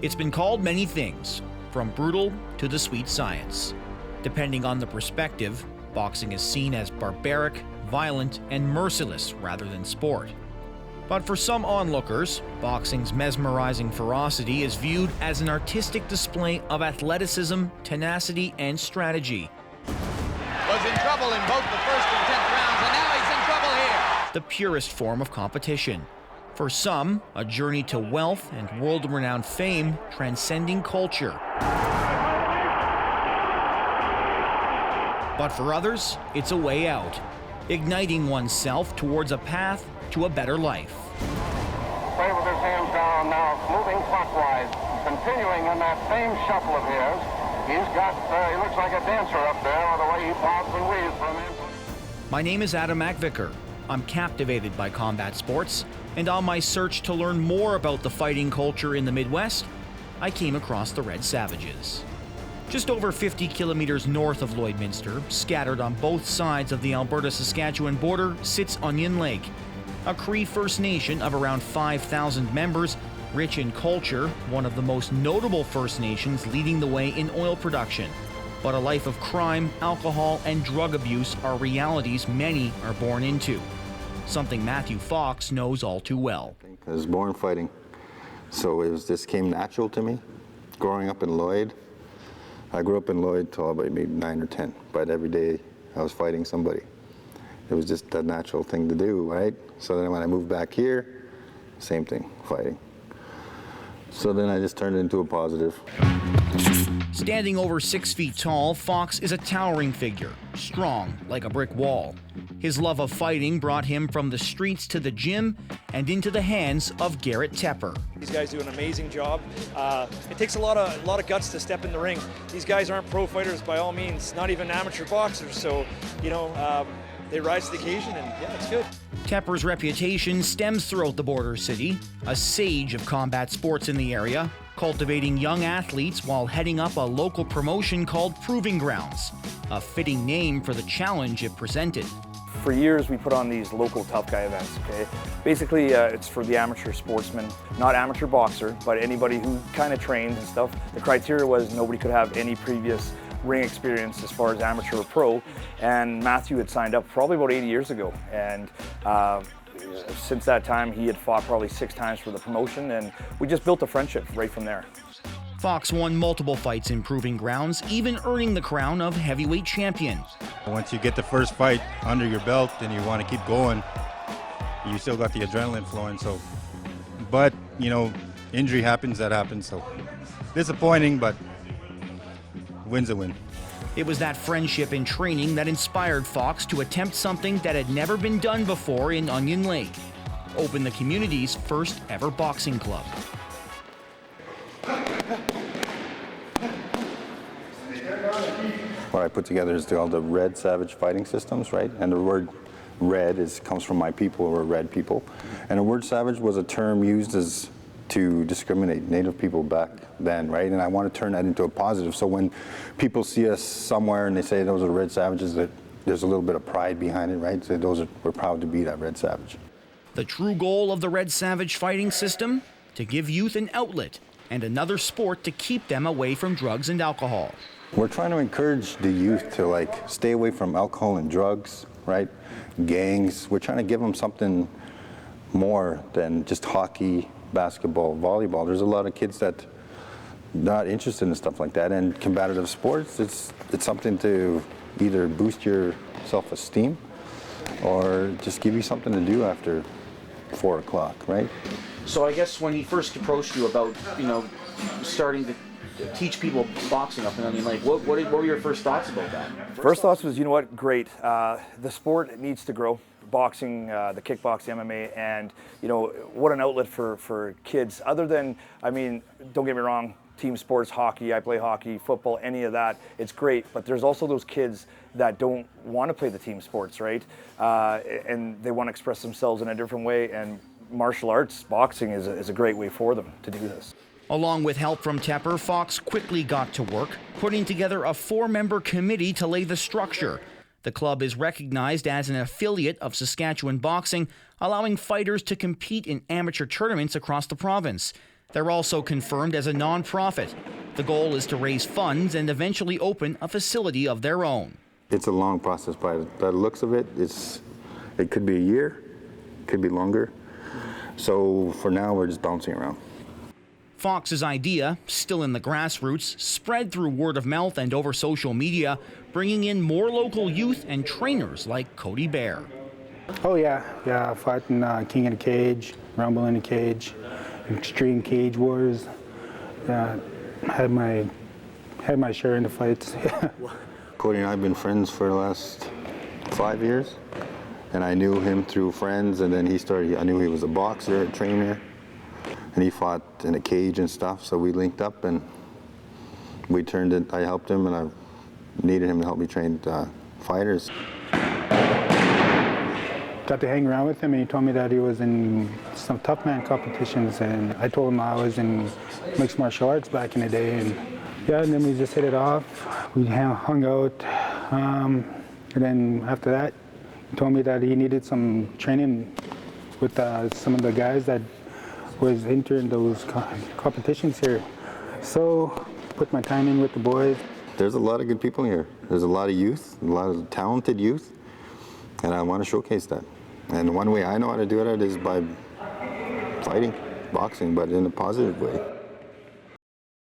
It's been called many things, from brutal to the sweet science. Depending on the perspective, boxing is seen as barbaric, violent, and merciless rather than sport. But for some onlookers, boxing's mesmerizing ferocity is viewed as an artistic display of athleticism, tenacity, and strategy. Was in trouble in both the first and 10th rounds, and now he's in trouble here. The purest form of competition. For some, a journey to wealth and world-renowned fame transcending culture. But for others, it's a way out, igniting oneself towards a path to a better life. Play with his hands down now, moving clockwise, continuing in that same shuffle of his. He's got, he looks like a dancer up there, the way he bobs and weaves from him. My name is Adam McVicker. I'm captivated by combat sports, and on my search to learn more about the fighting culture in the Midwest, I came across the Red Savages. Just over 50 kilometers north of Lloydminster, scattered on both sides of the Alberta-Saskatchewan border, sits Onion Lake, a Cree First Nation of around 5,000 members, rich in culture, one of the most notable First Nations leading the way in oil production. But a life of crime, alcohol, and drug abuse are realities many are born into, something Matthew Fox knows all too well. I was born fighting, so just came natural to me. Growing up in Lloyd, I grew up in Lloyd till about maybe 9 or 10, but every day I was fighting somebody. It was just a natural thing to do, right? So then when I moved back here, same thing, fighting. So then I just turned it into a positive. Standing over 6 feet tall, Fox is a towering figure, strong like a brick wall. His love of fighting brought him from the streets to the gym and into the hands of Garrett Tepper. These guys do an amazing job. It takes a lot of guts to step in the ring. These guys aren't pro fighters by all means, not even amateur boxers, so, they rise to the occasion, and yeah, it's good. Tepper's reputation stems throughout the border city, a sage of combat sports in the area, cultivating young athletes while heading up a local promotion called Proving Grounds, a fitting name for the challenge it presented. For years, we put on these local tough guy events, okay? Basically, it's for the amateur sportsman, not amateur boxer, but anybody who kind of trains and stuff. The criteria was nobody could have any previous ring experience as far as amateur or pro, and Matthew had signed up probably about 80 years ago, and since that time he had fought probably 6 times for the promotion, and we just built a friendship right from there. Fox won multiple fights in Proving Grounds, even earning the crown of heavyweight champion. Once you get the first fight under your belt and you want to keep going, you still got the adrenaline flowing, so, but injury happens, that happens, so disappointing, but win's a win. It was that friendship and training that inspired Fox to attempt something that had never been done before in Onion Lake, open the community's first ever boxing club. What I put together is called the Red Savage Fighting Systems, right? And the word red comes from my people, or red people. And the word savage was a term used to discriminate Native people back then, right? And I want to turn that into a positive. So when people see us somewhere and they say those are Red Savages, that there's a little bit of pride behind it, right? So we're proud to be that Red Savage. The true goal of the Red Savage fighting system? To give youth an outlet and another sport to keep them away from drugs and alcohol. We're trying to encourage the youth to stay away from alcohol and drugs, right? Gangs. We're trying to give them something more than just hockey, basketball, volleyball. There's a lot of kids that not interested in stuff like that, and combative sports, it's something to either boost your self-esteem or just give you something to do after 4 o'clock, right? So I guess when he first approached you about, starting to teach people boxing up in Onion Lake, what were your first thoughts about that? First thoughts was, great. The sport needs to grow. Boxing, the kickboxing, MMA, and what an outlet for kids. Other than, don't get me wrong, team sports, hockey, I play hockey, football, any of that, it's great. But there's also those kids that don't want to play the team sports, right? And they want to express themselves in a different way. And martial arts, boxing is a great way for them to do this. Along with help from Tepper, Fox quickly got to work, putting together a 4-member committee to lay the structure. The club is recognized as an affiliate of Saskatchewan Boxing, allowing fighters to compete in amateur tournaments across the province. They're also confirmed as a non-profit. The goal is to raise funds and eventually open a facility of their own. It's a long process, by the looks of it, it could be a year, could be longer. So for now, we're just bouncing around. Fox's idea, still in the grassroots, spread through word of mouth and over social media, bringing in more local youth and trainers like Cody Bear. Oh yeah, I fought in King in the Cage, Rumble in the Cage, Extreme Cage Wars. Had my share in the fights. Cody and I have been friends for the last 5 years, and I knew him through friends, and then I knew he was a boxer, a trainer, and he fought in a cage and stuff, so we linked up and we turned it. I helped him, and I needed him to help me train fighters. Got to hang around with him, and he told me that he was in some tough man competitions, and I told him I was in mixed martial arts back in the day, and then we just hit it off. We hung out, and then after that, he told me that he needed some training with some of the guys that was entering those competitions here. So, put my time in with the boys. There's a lot of good people here. There's a lot of youth, a lot of talented youth, and I want to showcase that. And one way I know how to do it is by fighting, boxing, but in a positive way.